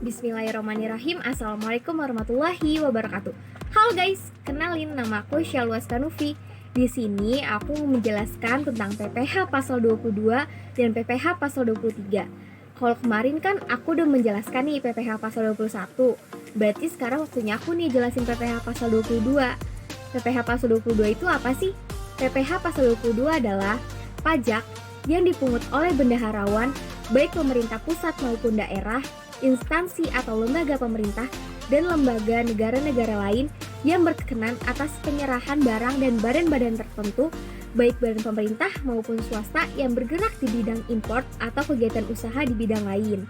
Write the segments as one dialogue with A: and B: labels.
A: Bismillahirrahmanirrahim. Assalamualaikum warahmatullahi wabarakatuh. Halo guys, kenalin, nama aku Syalwas Tanufi. Di sini aku mau menjelaskan tentang PPH pasal 22 dan PPH pasal 23. Kalau kemarin kan aku udah menjelaskan nih PPH pasal 21. Berarti sekarang waktunya aku nih jelasin PPH pasal 22. PPH pasal 22 itu apa sih? PPH pasal 22 adalah pajak yang dipungut oleh bendaharawan baik pemerintah pusat maupun daerah, instansi atau lembaga pemerintah, dan lembaga negara-negara lain yang berkenan atas penyerahan barang dan badan-badan tertentu, baik badan pemerintah maupun swasta yang bergerak di bidang import atau kegiatan usaha di bidang lain.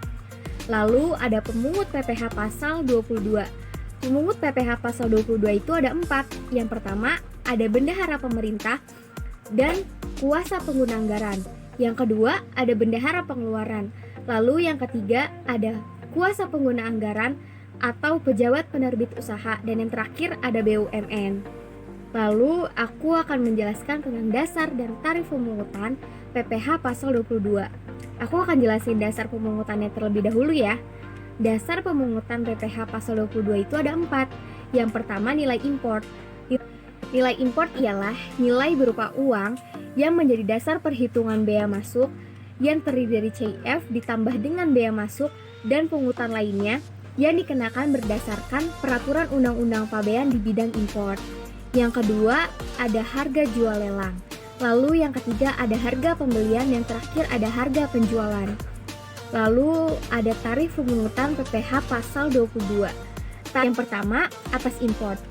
A: Lalu ada pemungut PPH pasal 22. Pemungut PPH pasal 22 itu ada 4. Yang pertama, ada bendahara pemerintah dan kuasa pengguna anggaran. Yang kedua, ada bendahara pengeluaran. Lalu yang ketiga, ada kuasa pengguna anggaran atau pejabat penerbit usaha, dan yang terakhir ada BUMN. Lalu aku akan menjelaskan tentang dasar dan tarif pemungutan PPH pasal 22. Aku akan jelasin dasar pemungutannya terlebih dahulu ya. Dasar pemungutan PPH pasal 22 itu ada 4. Yang pertama, nilai import. Nilai import ialah nilai berupa uang yang menjadi dasar perhitungan bea masuk yang terdiri dari CIF ditambah dengan bea masuk dan pungutan lainnya yang dikenakan berdasarkan peraturan undang-undang pabean di bidang impor. Yang kedua, ada harga jual lelang. Lalu yang ketiga, ada harga pembelian. Yang terakhir, ada harga penjualan. Lalu ada tarif pemungutan PPH pasal 22. Yang pertama, atas import.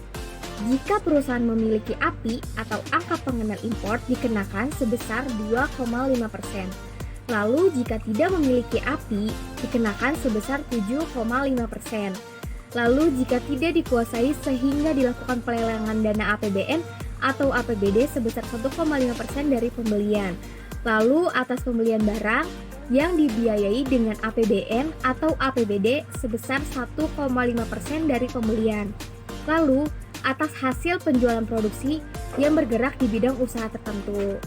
A: Jika perusahaan memiliki API atau angka pengenal import, dikenakan sebesar 2,5%. Lalu jika tidak memiliki API, dikenakan sebesar 7,5%. Lalu jika tidak dikuasai sehingga dilakukan pelelangan dana APBN atau APBD sebesar 1,5% dari pembelian. Lalu atas pembelian barang yang dibiayai dengan APBN atau APBD sebesar 1,5% dari pembelian. Lalu atas hasil penjualan produksi yang bergerak di bidang usaha tertentu.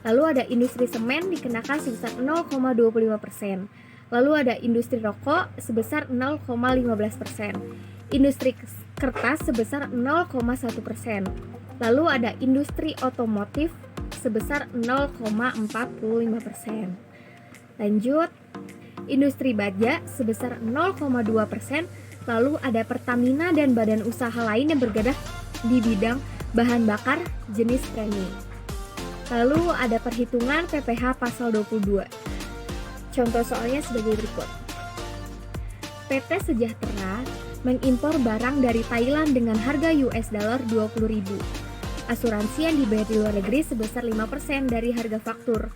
A: Lalu ada industri semen dikenakan sebesar 0,25%. Lalu ada industri rokok sebesar 0,15%. Industri kertas sebesar 0,1%. Lalu ada industri otomotif sebesar 0,45%. Lanjut, industri baja sebesar 0,2%. Lalu ada Pertamina dan badan usaha lain yang bergerak di bidang bahan bakar jenis premi. Lalu ada perhitungan PPH pasal 22. Contoh soalnya sebagai berikut. PT Sejahtera mengimpor barang dari Thailand dengan harga US dollar 20.000. Asuransi yang dibayar di luar negeri sebesar 5% dari harga faktur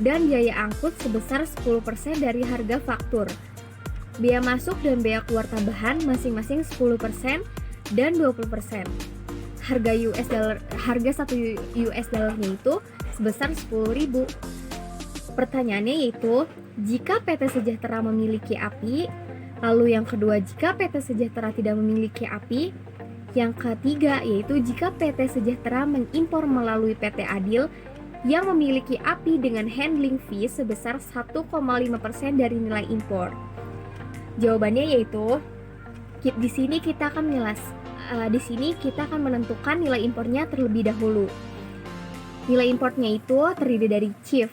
A: dan biaya angkut sebesar 10% dari harga faktur. Biaya masuk dan biaya keluar tambahan masing-masing 10% dan 20%. Harga satu US dollarnya itu sebesar 10.000. Pertanyaannya yaitu, jika PT Sejahtera memiliki API, lalu yang kedua jika PT Sejahtera tidak memiliki API, yang ketiga yaitu jika PT Sejahtera mengimpor melalui PT Adil yang memiliki API dengan handling fee sebesar 1,5% dari nilai impor. Jawabannya yaitu di sini kita akan menentukan nilai impornya terlebih dahulu. Nilai importnya itu terdiri dari CIF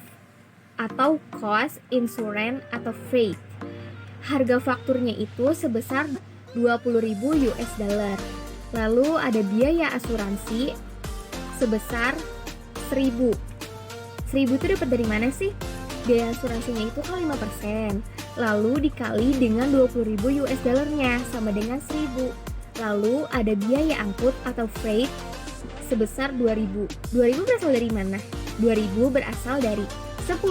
A: atau cost, insurance, atau freight. Harga fakturnya itu sebesar 20.000 US dollar. Lalu ada biaya asuransi sebesar 1.000. 1.000 itu dapat dari mana sih? Biaya asuransinya itu kan 5%. Lalu dikali dengan 20.000 US dollarnya sama dengan 1.000. Lalu ada biaya angkut atau freight sebesar 2.000. 2.000 berasal dari mana? 2.000 berasal dari 10%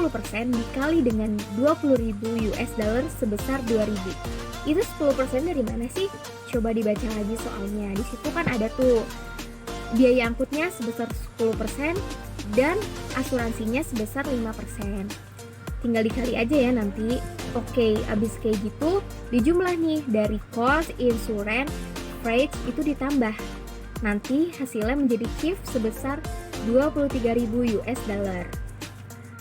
A: dikali dengan 20.000 US dollar sebesar 2.000. Itu 10% dari mana sih? Coba dibaca lagi soalnya. Di situ kan ada tuh biaya angkutnya sebesar 10% dan asuransinya sebesar 5%. Tinggal dikali aja ya nanti. Oke, abis kayak gitu dijumlah nih dari cost, insurance, freight itu ditambah. Nanti hasilnya menjadi CIF sebesar 23.000 US dollar.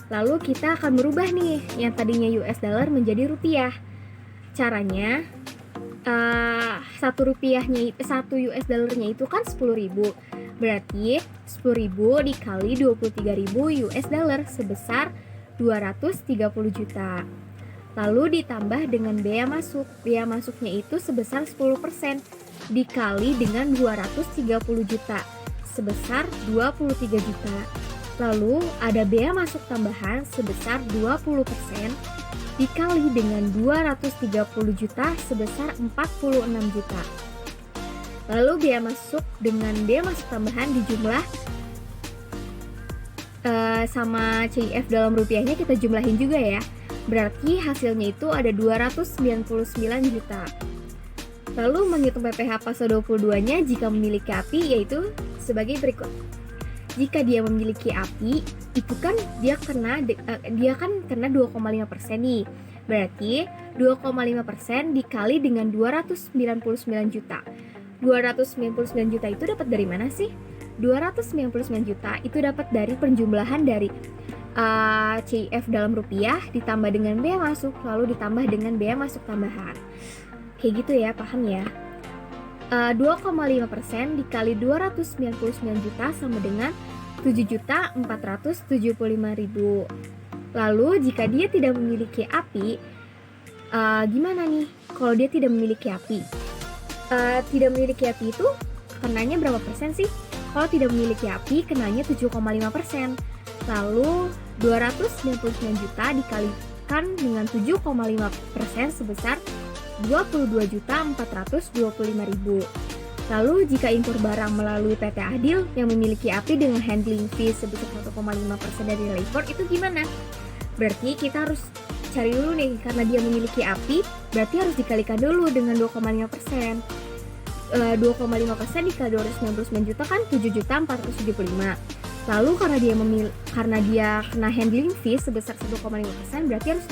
A: Lalu kita akan merubah nih yang tadinya US dollar menjadi rupiah. Caranya, 1 rupiahnya, 1 US dollarnya itu kan 10.000. Berarti 10.000 dikali 23.000 US dollar sebesar 230 juta. Lalu ditambah dengan bea masuk. Bea masuknya itu sebesar 10% dikali dengan 230 juta sebesar 23 juta. Lalu ada bea masuk tambahan sebesar 20% dikali dengan 230 juta sebesar 46 juta. Lalu bea masuk dengan bea masuk tambahan dijumlah sama CIF dalam rupiahnya kita jumlahin juga ya. Berarti hasilnya itu ada 299 juta. Lalu menghitung PPh pasal 22-nya jika memiliki API yaitu sebagai berikut. Jika dia memiliki API, itu kan dia kena 2,5% nih. Berarti 2,5% dikali dengan 299 juta. 299 juta itu dapat dari mana sih? 299 juta itu dapat dari penjumlahan dari CIF dalam rupiah ditambah dengan bea masuk lalu ditambah dengan bea masuk tambahan. Kayak gitu ya, paham ya? 2,5% dikali 299 juta sama dengan 7.475.000. Lalu jika dia tidak memiliki API, gimana nih kalau dia tidak memiliki API? Tidak memiliki API itu kenanya berapa persen sih? Kalau tidak memiliki API kenanya 7,5%. Lalu 299 juta dikalikan dengan 7,5% sebesar 22.425.000. Lalu jika impor barang melalui PT Adil yang memiliki API dengan handling fee sebesar 1,5% dari labor itu gimana? Berarti kita harus cari dulu nih, karena dia memiliki API berarti harus dikalikan dulu dengan 2,5%. 2,5% dikali 299 juta kan 7.475. Lalu karena dia kena handling fee sebesar 1,5% berarti harus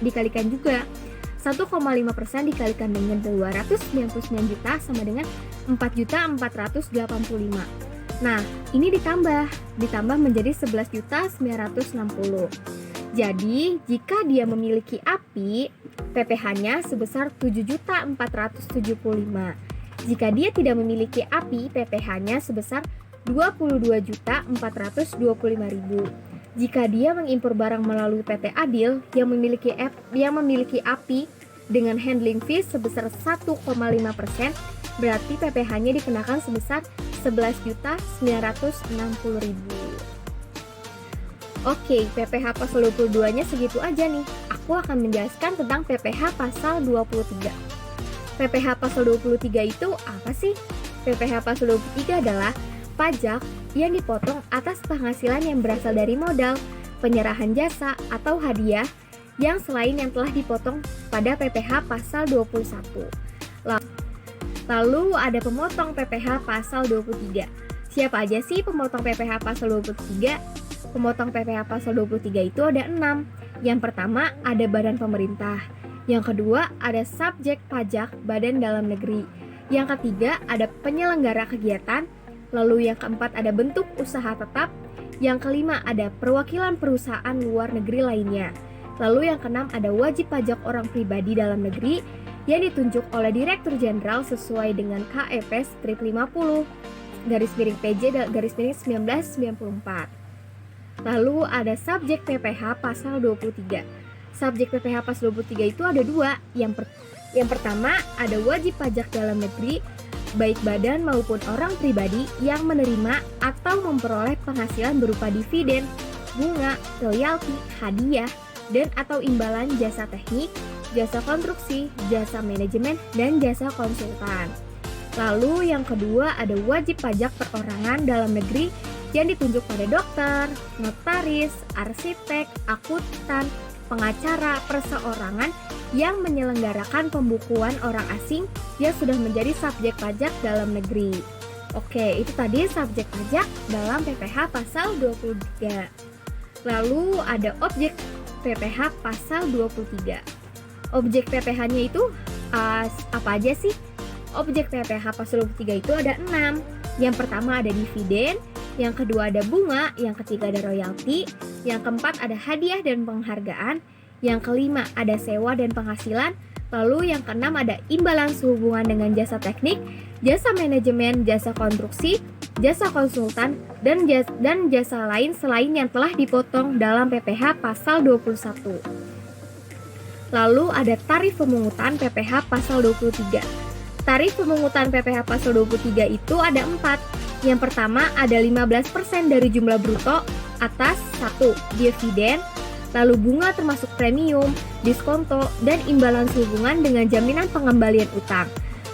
A: dikalikan juga. 1,5% dikalikan dengan 299 juta sama dengan 4.485. Nah, ini ditambah menjadi 11.960. Jadi, jika dia memiliki API, PPh-nya sebesar 7.475. Jika dia tidak memiliki API, PPh-nya sebesar 22.425.000. Jika dia mengimpor barang melalui PT Adil yang memiliki API dengan handling fee sebesar 1,5%, berarti PPh-nya dikenakan sebesar 11.960.000. Oke, PPh pasal 22-nya segitu aja nih. Aku akan menjelaskan tentang PPh pasal 23. PPh pasal 23 itu apa sih? PPh pasal 23 adalah pajak yang dipotong atas penghasilan yang berasal dari modal, penyerahan jasa, atau hadiah yang selain yang telah dipotong pada PPh pasal 21. Lalu ada pemotong PPh pasal 23. Siapa aja sih pemotong PPh pasal 23? Pemotong PPh pasal 23 itu ada 6. Yang pertama ada badan pemerintah. Yang kedua ada subjek pajak badan dalam negeri. Yang ketiga ada penyelenggara kegiatan. Lalu yang keempat ada bentuk usaha tetap. Yang kelima ada perwakilan perusahaan luar negeri lainnya. Lalu yang keenam ada wajib pajak orang pribadi dalam negeri yang ditunjuk oleh Direktur Jenderal sesuai dengan KEP strip 50 /PJ/1994. Lalu ada subjek PPh pasal 23. Subjek PPh pasal 23 itu ada 2. Yang pertama ada wajib pajak dalam negeri baik badan maupun orang pribadi yang menerima atau memperoleh penghasilan berupa dividen, bunga, royalti, hadiah, dan atau imbalan jasa teknik, jasa konstruksi, jasa manajemen, dan jasa konsultan. Lalu yang kedua ada wajib pajak perorangan dalam negeri yang ditunjuk pada dokter, notaris, arsitek, akuntan, pengacara, perseorangan yang menyelenggarakan pembukuan orang asing yang sudah menjadi subjek pajak dalam negeri. Oke, itu tadi subjek pajak dalam PPh pasal 23. Lalu ada objek PPh pasal 23. Objek PPh-nya itu apa aja sih? Objek PPh pasal 23 itu ada 6. Yang pertama ada dividen, yang kedua ada bunga, yang ketiga ada royalti, yang keempat ada hadiah dan penghargaan, yang kelima ada sewa dan penghasilan, Lalu yang keenam ada imbalan sehubungan dengan jasa teknik, jasa manajemen, jasa konstruksi, jasa konsultan, dan jasa lain selain yang telah dipotong dalam PPh pasal 21. Lalu ada tarif pemungutan PPh pasal 23. Tarif pemungutan PPh pasal 23 itu ada 4. Yang pertama ada 15% dari jumlah bruto atas 1. Dividen, lalu bunga termasuk premium, diskonto, dan imbalan sehubungan dengan jaminan pengembalian utang.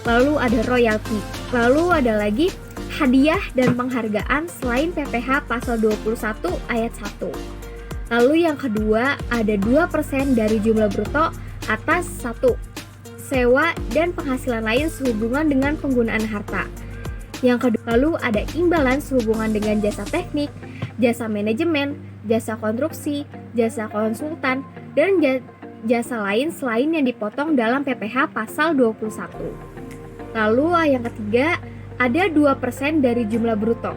A: Lalu ada royalti. Lalu ada lagi hadiah dan penghargaan selain PPh pasal 21 ayat 1. Lalu yang kedua ada 2% dari jumlah bruto atas 1. Sewa dan penghasilan lain sehubungan dengan penggunaan harta. Yang kedua lalu ada imbalan sehubungan dengan jasa teknik, jasa manajemen, jasa konstruksi, jasa konsultan, dan jasa lain selain yang dipotong dalam PPh pasal 21. Lalu yang ketiga, ada 2% dari jumlah bruto.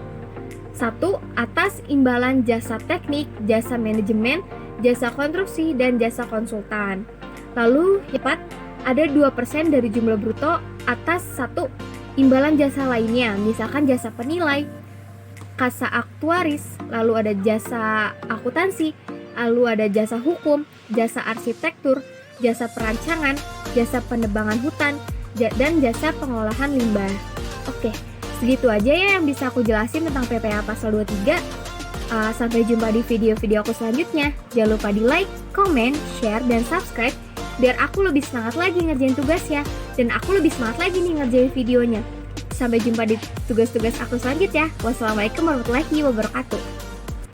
A: 1. Atas imbalan jasa teknik, jasa manajemen, jasa konstruksi, dan jasa konsultan. Lalu 4. Ada 2% dari jumlah bruto atas 1. Imbalan jasa lainnya, misalkan jasa penilai, kasa aktuaris, lalu ada jasa akuntansi, lalu ada jasa hukum, jasa arsitektur, jasa perancangan, jasa penebangan hutan, dan jasa pengolahan limbah. Oke, segitu aja ya yang bisa aku jelasin tentang PPh pasal 23. Sampai jumpa di video-video aku selanjutnya. Jangan lupa di like, comment, share, dan subscribe biar aku lebih semangat lagi ngerjain tugasnya dan aku lebih semangat lagi nih ngerjain videonya. Sampai jumpa di tugas-tugas aku selanjutnya. Wassalamualaikum warahmatullahi wabarakatuh.